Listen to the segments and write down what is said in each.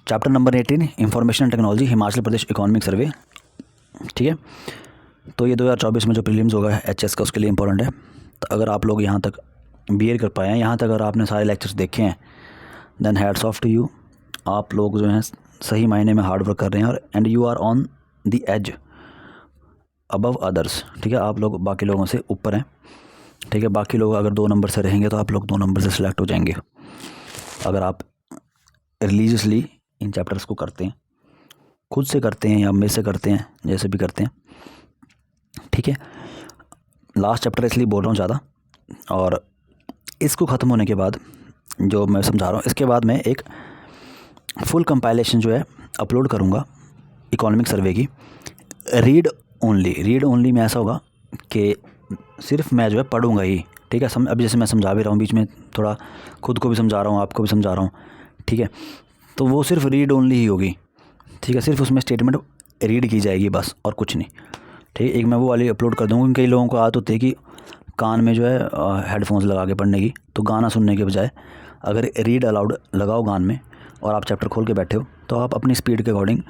Chapter number 18 information and technology Himachal Pradesh economic सर्वे। ठीक है, तो ये 2024 में जो प्रीलिम्स होगा एचएस का, उसके लिए इंपॉर्टेंट है। तो अगर आप लोग यहाँ तक बियर कर पाए हैं, यहाँ तक अगर आपने सारे लेक्चर्स देखे हैं, then hats off to you. आप लोग जो हैं सही मायने में हार्ड वर्क कर रहे हैं और and you are on the edge above others. ठीक है, आप लोग बाकी लोगों से ऊपर हैं। ठीक है, बाकी लोग अगर 2 नंबर से रहेंगे तो आप लोग 2 नंबर से सिलेक्ट हो जाएंगे अगर आप रिलीजियसली इन चैप्टर्स को करते हैं, खुद से करते हैं या मेरे से करते हैं, जैसे भी करते हैं। ठीक है, लास्ट चैप्टर इसलिए बोल रहा हूँ ज़्यादा, और इसको ख़त्म होने के बाद जो मैं समझा रहा हूँ, इसके बाद मैं एक फुल कंपाइलेशन जो है अपलोड करूँगा इकोनॉमिक सर्वे की। रीड ओनली में ऐसा होगा कि सिर्फ मैं जो है पढ़ूँगा ही। ठीक है, अब जैसे मैं समझा भी रहा हूँ, बीच में थोड़ा खुद को भी समझा रहा हूँ, आपको भी समझा रहा हूँ। ठीक है, तो वो सिर्फ रीड ओनली ही होगी। ठीक है, सिर्फ उसमें स्टेटमेंट रीड की जाएगी बस, और कुछ नहीं। ठीक है, एक मैं वो वाली अपलोड कर दूँगा। कई लोगों को आदत होती है कि कान में जो है हेडफोन्स लगा के पढ़ने की, तो गाना सुनने के बजाय अगर रीड अलाउड लगाओ कान में और आप चैप्टर खोल के बैठे हो, तो आप अपनी स्पीड के अकॉर्डिंग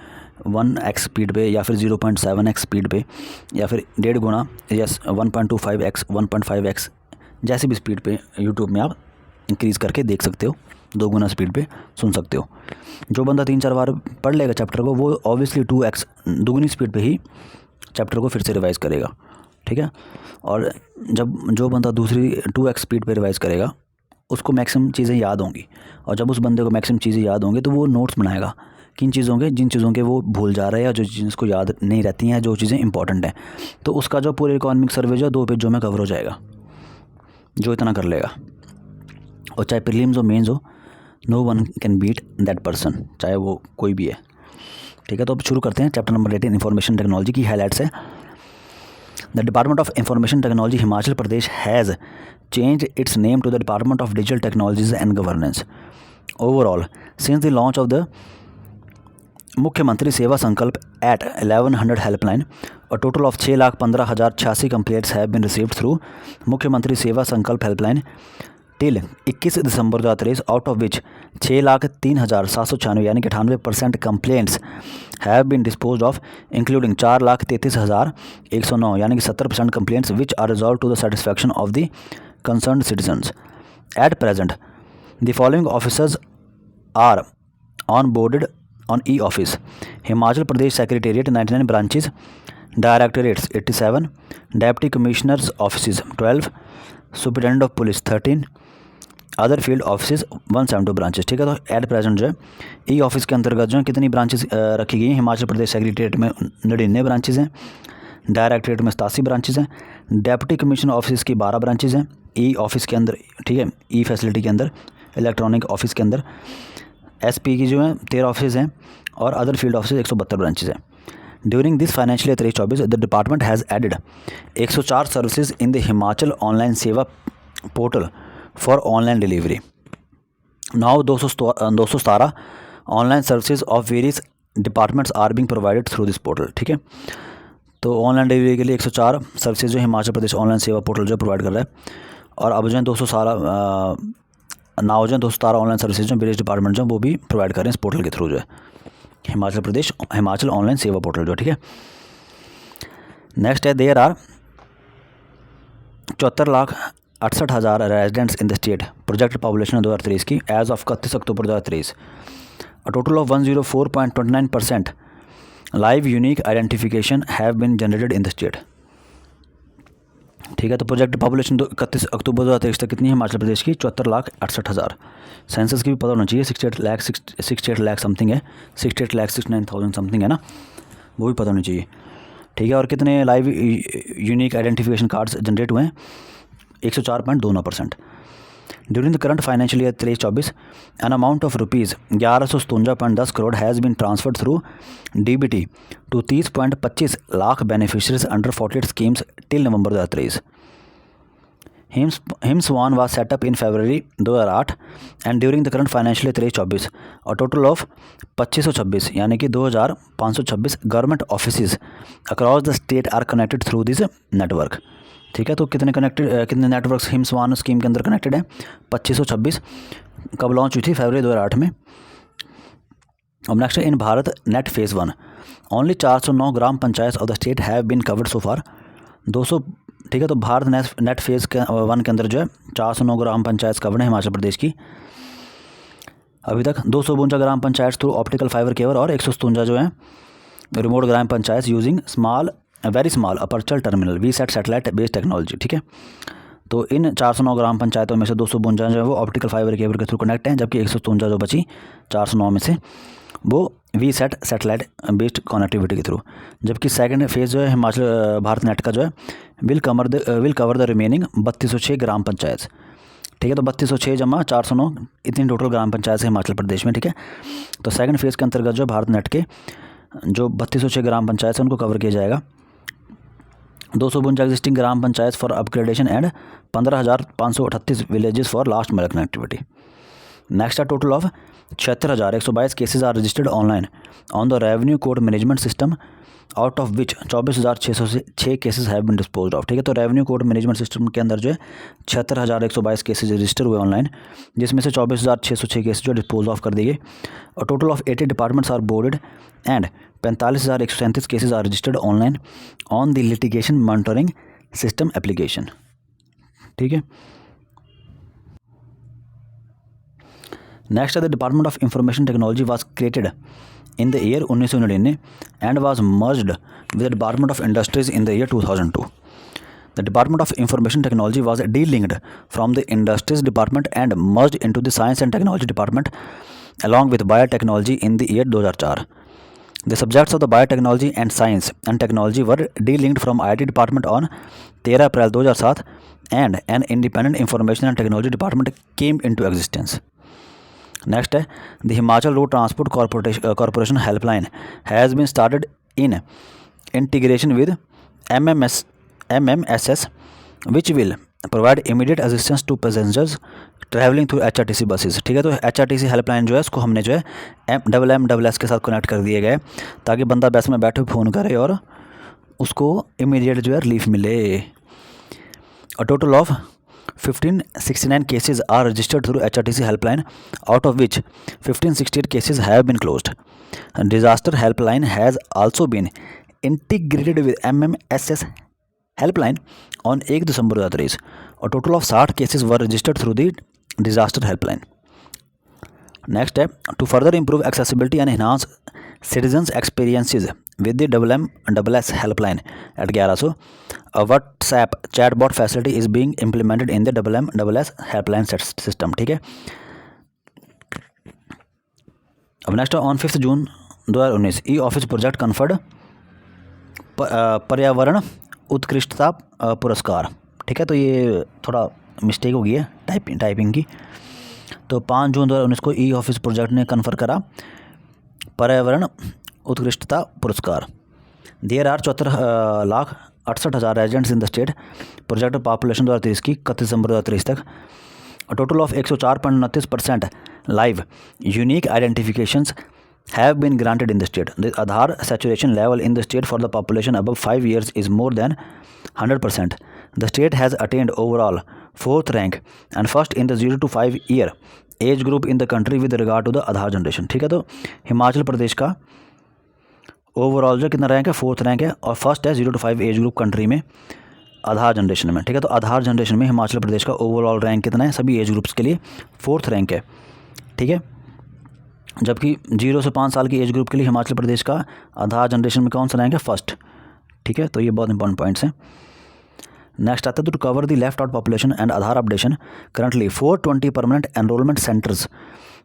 1x स्पीड पे या फिर 0.7x स्पीड पे या फिर 1.5 गुना या 1.25x 1.5x जैसी भी स्पीड पे यूट्यूब में आप इंक्रीज़ करके देख सकते हो। 2 गुना स्पीड पे सुन सकते हो। जो बंदा 3-4 बार पढ़ लेगा चैप्टर को, वो ऑब्वियसली 2x दुगनी स्पीड पे ही चैप्टर को फिर से रिवाइज़ करेगा। ठीक है, और जब जो बंदा दूसरी 2x स्पीड पे रिवाइज़ करेगा, उसको मैक्सिमम चीज़ें याद होंगी, और जब उस बंदे को मैक्सिमम चीज़ें याद होंगी तो वो नोट्स बनाएगा किन चीज़ों के, जिन चीज़ों के वो भूल जा रहा है या जो चीज़ें उसको याद नहीं रहती हैं, जो चीज़ें इंपॉर्टेंट हैं। तो उसका जो पूरे इकोनॉमिक सर्वे जो 2 पेजों में कवर हो जाएगा, जो इतना कर लेगा। और चाहे प्रीलिम्स हो मेंस हो, no one can beat that person, चाहे वो कोई भी है। ठीक है, तो अब शुरू करते हैं। चैप्टर नंबर 18 इंफॉर्मेशन टेक्नोलॉजी की हाईलाइट्स है। The department of information technology Himachal Pradesh has changed its name to the Department of Digital Technologies and Governance. Overall, since the launch of the Mukhyamantri Seva Sankalp at 1100 helpline, a total of 6,15,086 complaints have been received through Mukhyamantri Seva Sankalp helpline till 21 December 2023, out of which 6,03,796 यानी कि 98% complaints have been dispose of, including 4,33,109 यानी कि 70% complaints which are resolve to the satisfaction of द concerned citizens. At present, the following officers are onboarded on e-office: Himachal Pradesh Secretariat 99 branches, Directorates 87, Deputy Commissioners Offices 12, Superintendent of Police 13, other field office 172 branches. ठीक है, तो at present जो है e office के अंतर्गत जो है कितनी ब्रांचेस रखी गई हैं? हिमाचल प्रदेश सेक्रेटेरिएट में 99 ब्रांचेस हैं, डायरेक्टरेट में 87 ब्रांचेस हैं, डेप्यूटी कमिश्नर ऑफिस की 12 ब्रांचेस हैं ई ऑफिस के अंदर। ठीक है, ई फैसिलिटी के अंदर, इलेक्ट्रॉनिक ऑफिस के अंदर एसपी की जो है 13 ऑफिस हैं, और अदर फील्ड ऑफिस 172 ब्रांचेस हैं। During this financial year 23-24 the department has added 104 services in the Himachal online Seva portal for online delivery. Now 217 online services of various departments are being provided through this portal. ठीक है, तो online delivery के लिए 104 services जो Himachal Pradesh online Seva portal जो provide कर रहा है, और अब जो है 217 ऑनलाइन सर्विसेज जो वेरियस डिपार्टमेंट जो वो भी प्रोवाइड कर रहे हैं इस पोर्टल के थ्रू, जो है हिमाचल ऑनलाइन सेवा पोर्टल जो। ठीक है, नेक्स्ट है there are 74,68,000 residents in the state. Project population 2023 की age of 31 October 2023, a total of 104.29% live unique identification have been generated in the state. ठीक है, तो प्रोजेक्ट पॉपुलेशन 31 अक्टूबर 2023 तक कितनी है हिमाचल प्रदेश की? 74,68,000। सेंसस की भी पता होना चाहिए, 68 लाख समथिंग है, 68,69,000 समथिंग है ना, वो भी पता होनी चाहिए। ठीक है, और कितने live unique identification cards generate हुए हैं? 104.29%। During the current financial year 23-24 an amount of rupees 1157.10 crore has been transferred through DBT to 30.25 lakh beneficiaries under 48 schemes till November 2023। हिम्सवान was set up in February 2008 and during the current financial year 23-24 और total of 2526 यानी कि 2526 government office across the state are connected through this network. ठीक है, तो कितने networks हिम्सवान scheme के अंदर कनेक्टेड हैं? 2526। कब लॉन्च हुई थी? फरवरी 2008 में। अब नेक्स्ट है in Bharat net phase 1 only 409 gram panchayat of the state have been covered so far 200, ठीक है। तो भारत नेट फेज़ के 1 के अंदर जो है 409 ग्राम पंचायत कवर्ड है हिमाचल प्रदेश की अभी तक। 252 gram panchayat through optical fibre cable और 157 जो है remote gram panchayat using very small aperture terminal VSAT satellite based technology, ठीक है। तो इन 409 ग्राम पंचायतों में से 252 जो है वो ऑप्टिकल फाइबर केबल के थ्रू कनेक्ट हैं, जबकि 157 जो बची 409 में से वो वीसैट सैटेलाइट बेस्ड कनेक्टिविटी के थ्रू। जबकि सेकंड फेज़ जो है हिमाचल भारत नेट का जो है विल कवर द रिमेनिंग 3206 ग्राम पंचायत, ठीक है। तो 3206 जमा 409 इतनी टोटल ग्राम पंचायत है हिमाचल प्रदेश में, ठीक है। तो सेकंड फेज़ के अंतर्गत जो भारत नेट के जो 3206 ग्राम पंचायत है उनको कवर किया जाएगा। 252 existing gram panchayat for upgradation and 15,538 villages for last mile connectivity. Next total of 76,122 cases are registered online on the revenue code management system out of which 24,606 cases have been disposed of, ठीक है। तो revenue code management system के अंदर जो है 76,122 cases register हुए online, जिसमें से 24,606 केसेज जो डिस्पोज ऑफ कर दिए गए। और total of 80 departments are boarded and 45,137 cases are registered online on the litigation monitoring system application, ठीक है। Next the department of information technology was created in the year 1999 and was merged with the Department of Industries in the year 2002. The Department of Information Technology was delinked from the Industries Department and merged into the Science and Technology Department along with Biotechnology in the year 2004. The subjects of the Biotechnology and Science and Technology were delinked from IT Department on 13 April 2007 and an independent Information and Technology Department came into existence. Next है the Himachal road transport corporation helpline has been started in integration with MMSS which will provide immediate assistance to passengers travelling through HRTC buses, ठीक है। तो HRTC helpline जो है उसको हमने जो है MMS के साथ कनेक्ट कर दिए गए ताकि बंदा बस में बैठे फ़ोन करे और उसको इमीडिएट जो है रिलीफ मिले। और total of 1569 cases are registered through HRTC helpline, out of which 1568 cases have been closed. Disaster helpline has also been integrated with MMSS helpline on 1 December 2023 और total of 60 cases were registered through the disaster helpline. Next है to further improve accessibility and enhance citizens experiences with the MMS helpline at 1100 a WhatsApp chatbot facility is being implemented in the MMS helpline system, ठीक है। अब next on 5 जून 2019 ई office project conferred पर्यावरण उत्कृष्टता पुरस्कार, ठीक है। तो ये थोड़ा मिस्टेक हो गई है टाइपिंग की। तो 5 जून 2019 को ई ऑफिस प्रोजेक्ट ने कन्फर करा पर्यावरण उत्कृष्टता पुरस्कार। There are 74,68,000 residents in the state. Project population 2023 की 31 दिसंबर 2023 तक। Total of 104.29% live unique identifications have been granted in the state. The Aadhaar saturation level in the state for the population above 5 years is more than 100%. The state has attend overall 4th rank and first in the 0 to 5 year age group in the country with regard to the Aadhaar generation, ठीक है। तो हिमाचल प्रदेश का overall जो कितना rank है 4th rank है और first है 0 to 5 एज ग्रुप कंट्री में आधार जनरेशन में, ठीक है। तो आधार जनरेशन में हिमाचल प्रदेश का ओवरऑल रैंक कितना है सभी एज ग्रुप्स के लिए 4th रैंक है, ठीक है। जबकि 0 से 5 साल की एज ग्रुप के लिए हिमाचल प्रदेश का आधार जनरेशन में कौन सा रैंक है फर्स्ट, ठीक है। तो ये बहुत इंपॉर्टेंट पॉइंट्स हैं। नेक्स्ट आता है to cover the left out population and Aadhaar updation currently 420 permanent enrolment centres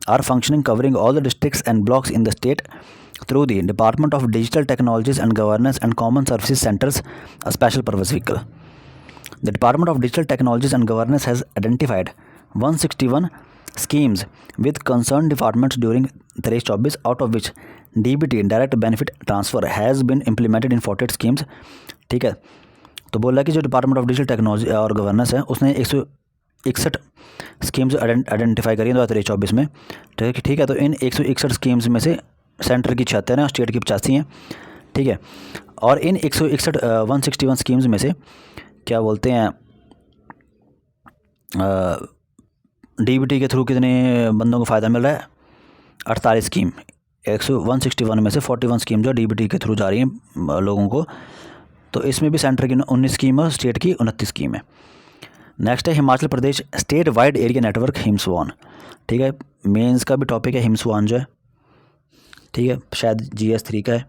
are functioning covering all the districts and blocks in the state through the Department of Digital Technologies and Governance and Common Services Centers, a special purpose vehicle. The Department of Digital Technologies and Governance has identified 161 schemes with concerned departments during 23-24, out of which DBT direct benefit transfer has been implemented in 48 schemes, ठीक है। तो बोला कि जो department of digital technology और governance है उसने 161 schemes identify करी 2023-24 में, ठीक है। तो इन 161 स्कीम्स में से सेंटर की 76 हैं और स्टेट की 85 हैं, ठीक है। और इन 161 स्कीम्स में से क्या बोलते हैं DBT के थ्रू कितने बंदों को फ़ायदा मिल रहा है 48 स्कीम 161 में से 41 स्कीम जो DBT के थ्रू जा रही हैं लोगों को, तो इसमें भी सेंटर की 19 स्कीम है, स्टेट की 29 स्कीम है। नेक्स्ट है हिमाचल प्रदेश स्टेट वाइड एरिया नेटवर्क हिमस्वान। ठीक है, मेंस का भी टॉपिक है हिमस्वान जो है। ठीक है, शायद GS 3 का है,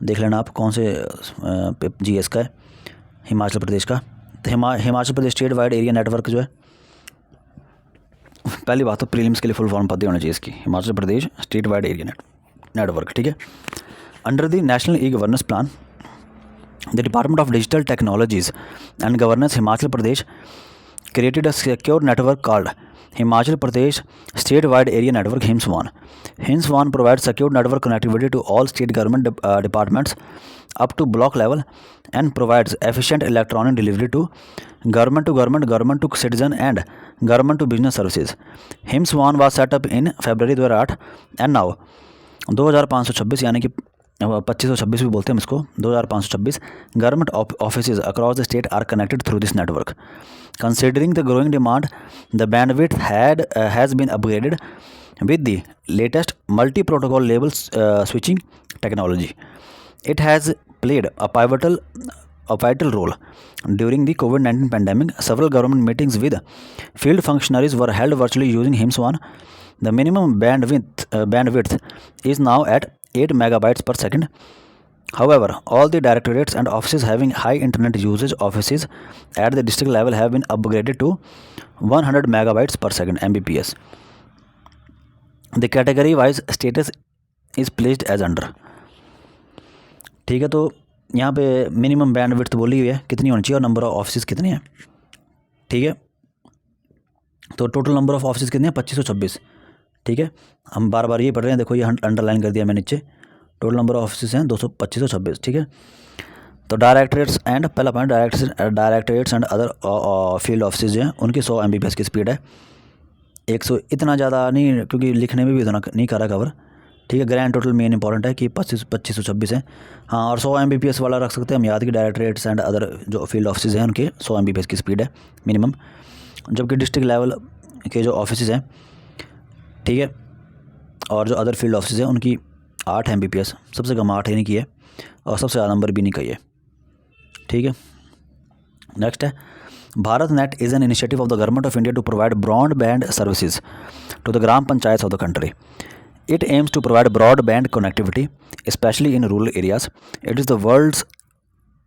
देख लेना आप कौन से GS का है हिमाचल प्रदेश का। तो Himachal Pradesh state wide area network जो है, पहली बात तो प्रीलिम्स के लिए फुल फॉर्म पता होना चाहिए इसकी, Himachal Pradesh state wide area network. ठीक है, under the national e governance plan the department of digital technologies and governance Himachal Pradesh created a secure network called Himachal Pradesh State Wide Area Network HIMSWAN. HIMSWAN provides secure network connectivity to all state government departments up to block level and provides efficient electronic delivery to government to government, government to citizen and government to business services. HIMSWAN was set up in February 2008 and now 2526 यानी कि 2526 भी बोलते हैं इसको, 2526 government offices across the state are connected through this network. Considering the growing demand, the bandwidth has been upgraded with the latest multi-protocol label switching technology. It has played a vital role during the COVID-19 pandemic. Several government meetings with field functionaries were held virtually using HIMSWAN. The minimum bandwidth is now at 8 megabytes per second. However, all the directorates and offices having high internet usage offices at the district level have been upgraded to 100 megabytes per second (Mbps). The category-wise status is placed as under. ठीक है, तो यहाँ पे minimum bandwidth बोली हुई है कितनी होनी चाहिए और नंबर ऑफ ऑफिस कितने हैं. ठीक है, तो टोटल नंबर ऑफ ऑफिस कितने हैं 2526. ठीक है, हम बार बार ये पढ़ रहे हैं, देखो ये अंडरलाइन कर दिया मैं नीचे. टोटल नंबर ऑफ ऑफिस हैं 2526. ठीक है, तो डायरेक्टरेट्स एंड पहला point directorates and other field office जो हैं उनकी 100 Mbps की स्पीड है. 100 इतना ज़्यादा नहीं, क्योंकि लिखने में भी इतना नहीं करा कवर. ठीक है, ग्रैंड टोटल मेन इंपॉर्टेंट है कि 2526 है. हाँ, और 100 Mbps वाला रख सकते हैं हम याद कि डायरेक्टरेट्स एंड अदर जो फील्ड ऑफिस हैं उनके 100 Mbps की स्पीड है मिनिमम. जबकि डिस्ट्रिक्ट लेवल के जो ऑफिस हैं, ठीक है, और जो अदर फील्ड ऑफिस हैं उनकी 8 Mbps, सबसे कम 8 नहीं की है और सबसे ज़्यादा नंबर भी नहीं कही है. ठीक है, नेक्स्ट है Bharat Net is an initiative of the government of India to provide broadband services to the gram panchayat of the country. It aims to provide broadband connectivity specially in rural areas. It is the world's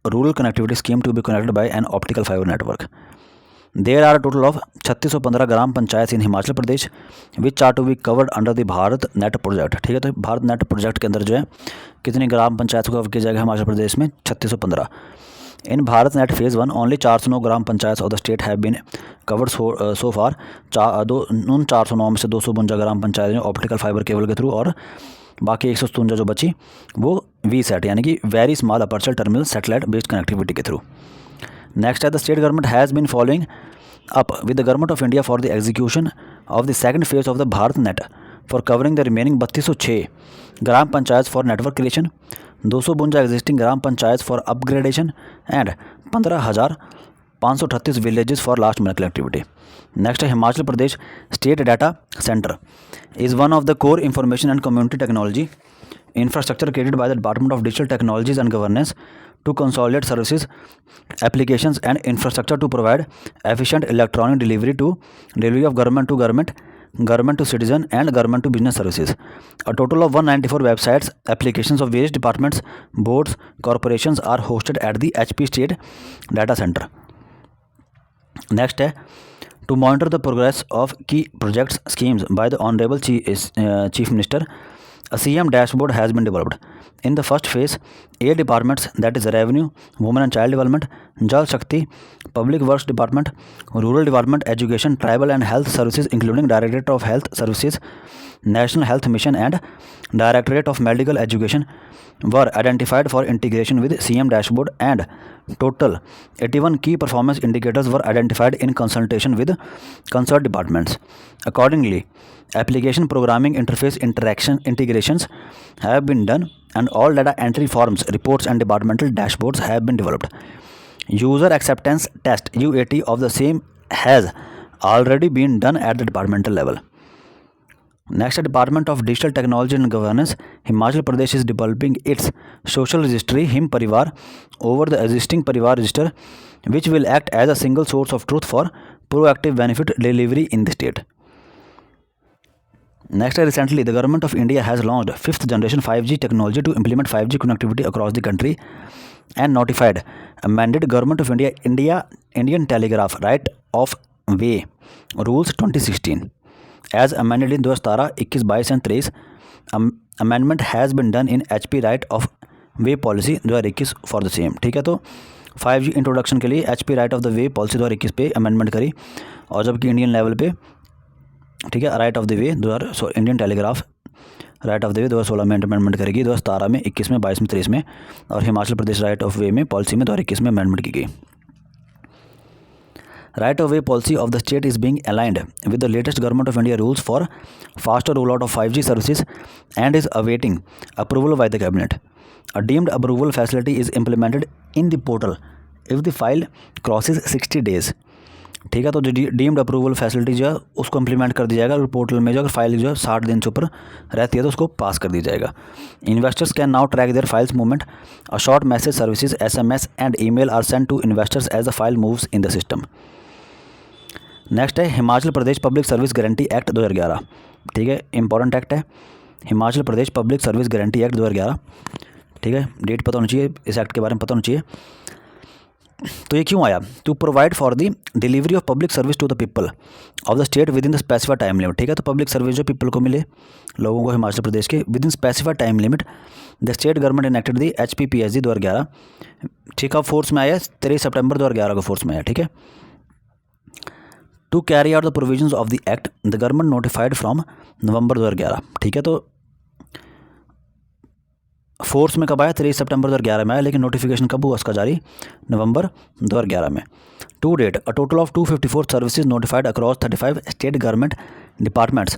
rural connectivity scheme to be connected by an optical fibre network. There are a total of 3615 gram panchayat in Himachal Pradesh which are to be covered under the Bharat net project. ठीक है, तो Bharat net project के अंदर जो है कितनी ग्राम पंचायत को cover किया जाएगा हिमाचल प्रदेश में 3615. In Bharat net phase 1 only 409 gram panchayat of the state have been covered so far. उन 409 में से 252 ग्राम पंचायत जो ऑप्टिकल फाइबर केबल के थ्रू, और बाकी 157 जो बची वो VSAT यानी कि very small aperture terminal satellite based connectivity के through. Next, the state government has been following up with the government of India for the execution of the second phase of the Bharat Net for covering the remaining 3206 gram panchayats for network creation, 252 existing gram panchayats for upgradation and 15,538 villages for last mile connectivity. Next, Himachal Pradesh State Data Center is one of the core information and community technology infrastructure created by the Department of Digital Technologies and Governance to consolidate services, applications and infrastructure to provide efficient electronic delivery of government to government, government to citizen and government to business services. A total of 194 websites, applications of various departments, boards, corporations are hosted at the HP State Data Center. Next है to monitor the progress of key projects schemes by the Honorable Chief Minister. A CM dashboard has been developed. In the first phase, 8 departments, that is Revenue, Women and Child Development, Jal Shakti, Public Works Department, Rural Development, Education, Tribal and Health Services including Directorate of Health Services, National Health Mission and Directorate of Medical Education were identified for integration with CM dashboard, and total 81 key performance indicators were identified in consultation with concerned departments. Accordingly, application programming interface integrations have been done and all data entry forms, reports and departmental dashboards have been developed. User acceptance test UAT of the same has already been done at the departmental level. Next, department of digital technology and governance, Himachal Pradesh is developing its social registry Him Parivar over the existing parivar register which will act as a single source of truth for proactive benefit delivery in the state. Next, recently the government of India has launched 5th generation 5G technology to implement 5G connectivity across the country and notified amended Government of Indian Telegraph Right of Way Rules 2016 as amended in 2017, 21, 22 and 23. Amendment has been done in HP Right of Way Policy 2021 for the same. ठीक है, तो 5G introduction के लिए HP right of the way policy 2021 पे amendment करी, और जबकि Indian level पे, ठीक है, right of the way Indian telegraph right of the way 2016 में अमेंडमेंट करेगी, 2017 में, 21 में, 22 में, 23 में, और हिमाचल प्रदेश राइट ऑफ वे में पॉलिसी में 2021 में अमेंडमेंट की गई. Right of way policy of the state is being aligned with the latest government of India rules for faster roll out of 5G services and is awaiting approval by the cabinet. A deemed approval facility is implemented in the portal if the file crosses 60 days. ठीक है, तो जो deemed approval facility जो है उसको implement कर दिया जाएगा, और पोर्टल में जो अगर फाइल जो है 60 दिन से ऊपर रहती है तो उसको पास कर दी जाएगा. Investors can now track their files movement. A short message services SMS and email are send to investors as the file moves in the system. Next है Himachal Pradesh public service guarantee act 2011. ठीक है, इंपॉर्टेंट एक्ट है, Himachal Pradesh public service guarantee act 2011. ठीक है, date पता होनी चाहिए, इस एक्ट के बारे में पता होना चाहिए. तो ये क्यों आया? To provide for the delivery of public service to the people of the state within the specified time limit. ठीक है, तो पब्लिक सर्विस जो पीपल को मिले, लोगों को हिमाचल प्रदेश के, with in specified time limit. The state government enacted the HPPSG 2011. ठीक है, फोर्स में आया 23 सितंबर 2011 को फोर्स में आया. ठीक है, to carry out the provisions of the act the government notified from November 2011. ठीक है, तो फोर्स में कब आया? 23 सितंबर 2011 में आया, लेकिन नोटिफिकेशन कब हुआ उसका जारी? नवंबर 2011 में. To date a total of 254 services notified across 35 state government departments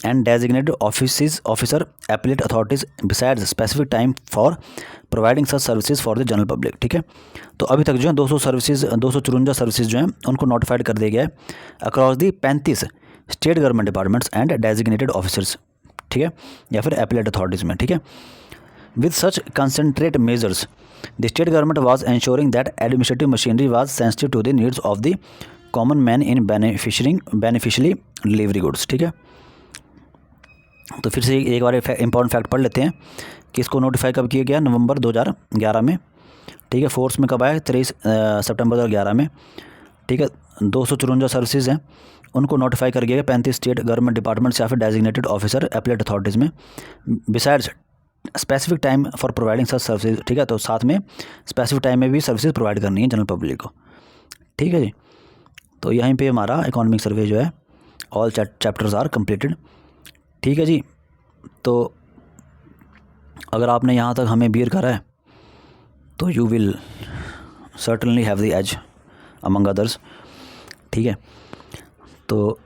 and designated officer appellate authorities besides specific time for providing such services for the general public. ठीक है, तो अभी तक जो है 254 सर्विसेज जो हैं उनको नोटिफाइड कर दिया गया है across the 35 state government departments and designated officers. ठीक है, या फिर एपलेट अथॉरिटीज़ में. ठीक है, with such concentrate measures the state government was ensuring that administrative machinery was sensitive to the needs of the common man in beneficially delivery goods. ठीक है, तो फिर से एक बार इंपॉर्टेंट फैक्ट पढ़ लेते हैं कि इसको नोटिफाई कब किया गया? नवंबर 2011 में. ठीक है, फोर्स में कब आया? 23 सितंबर 2011 में. ठीक है, 254 सर्विसेज हैं उनको नोटिफाई कर गया 35 स्टेट गवर्नमेंट डिपार्टमेंट्स या फिर डेजिग्नेटेड ऑफिसर एपलेट अथॉरिटीज़ में, besides specific time for providing such services. ठीक है, तो साथ में स्पेसिफिक टाइम में भी सर्विसेज प्रोवाइड करनी है जनरल पब्लिक को. ठीक है जी, तो यहीं पे हमारा इकोनॉमिक सर्वे जो है ऑल चैप्टर्स आर कंप्लीटेड. ठीक है जी, तो अगर आपने यहाँ तक हमें बियर करा है तो you will certainly have the edge among others. ठीक है, तो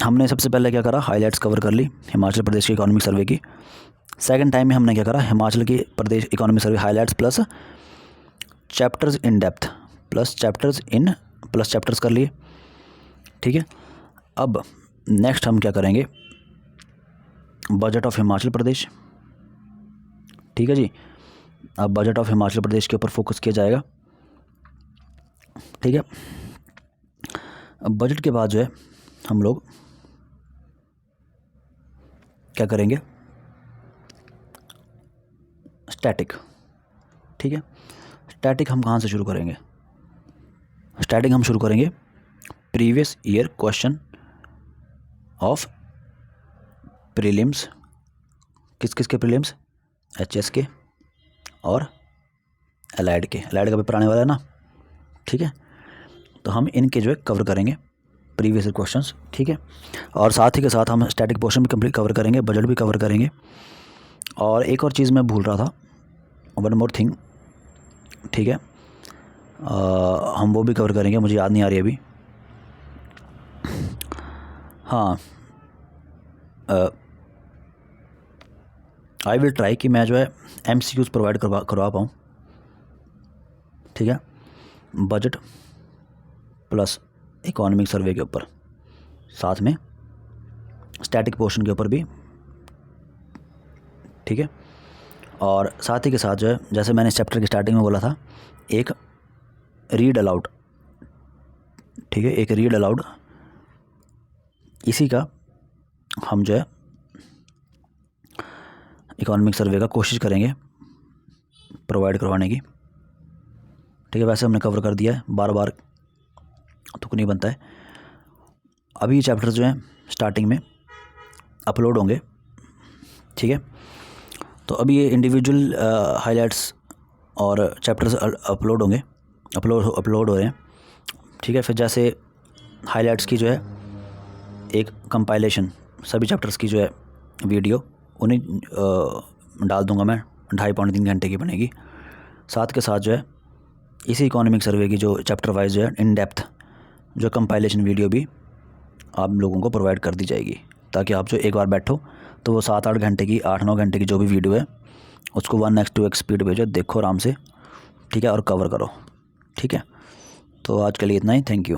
हमने सबसे पहले क्या करा? हाईलाइट्स कवर कर ली हिमाचल प्रदेश के इकोनॉमिक सर्वे की. सेकंड टाइम में हमने क्या करा? हिमाचल की Pradesh economic survey highlights plus chapters in depth plus chapters कर लिए. ठीक है, अब नेक्स्ट हम क्या करेंगे? Budget of Himachal Pradesh. ठीक है जी, अब बजट ऑफ हिमाचल प्रदेश के ऊपर फोकस किया जाएगा. ठीक है, अब बजट के बाद जो है हम लोग क्या करेंगे? स्टैटिक. ठीक है, स्टैटिक हम कहाँ से शुरू करेंगे? स्टैटिक हम शुरू करेंगे previous year question of prelims. किस किस के प्रीलिम्स? HS के और एलाइड के. एलाइड का पेपर आने वाला है ना. ठीक है, तो हम इनके जो है कवर करेंगे प्रीवियस ईयर क्वेश्चंस. ठीक है, और साथ ही के साथ हम स्टैटिक पोर्शन भी कंप्लीट कवर करेंगे, बजट भी कवर करेंगे. और एक और चीज़ मैं भूल रहा था, वन मोर थिंग. ठीक है, हम वो भी कवर करेंगे, मुझे याद नहीं आ रही अभी. हाँ, आई विल ट्राई कि मैं जो है MCQs प्रोवाइड करवा पाऊँ. ठीक है, बजट प्लस इकोनॉमिक सर्वे के ऊपर, साथ में स्टैटिक पोर्शन के ऊपर भी, ठीक है। और साथ ही के साथ जो है, जैसे मैंने इस चैप्टर की स्टार्टिंग में बोला था, एक रीड अलाउड, ठीक है, एक रीड अलाउड, इसी का हम जो है इकोनॉमिक सर्वे का कोशिश करेंगे प्रोवाइड करवाने की, ठीक है। वैसे हमने कवर कर दिया है, बार बार तुक नहीं बनता है। अभी ये चैप्टर जो है स्टार्टिंग में अपलोड होंगे, ठीक है। तो अभी ये इंडिविजुअल हाइलाइट्स और चैप्टर्स अपलोड होंगे, अपलोड हो रहे हैं, ठीक है। फिर जैसे हाइलाइट्स की जो है एक कंपाइलेशन, सभी चैप्टर्स की जो है वीडियो, उन्हें डाल दूंगा मैं, 2.5-3 घंटे की बनेगी। साथ के साथ जो है इसी इकोनॉमिक सर्वे की जो चैप्टर वाइज जो है इन डेप्थ जो कंपाइलेशन वीडियो भी आप लोगों को प्रोवाइड कर दी जाएगी, ताकि आप जो एक बार बैठो तो वो 7-8 घंटे की, 8-9 घंटे की जो भी वीडियो है उसको 1x 2x स्पीड पे जो देखो आराम से, ठीक है, और कवर करो, ठीक है। तो आज के लिए इतना ही, थैंक यू।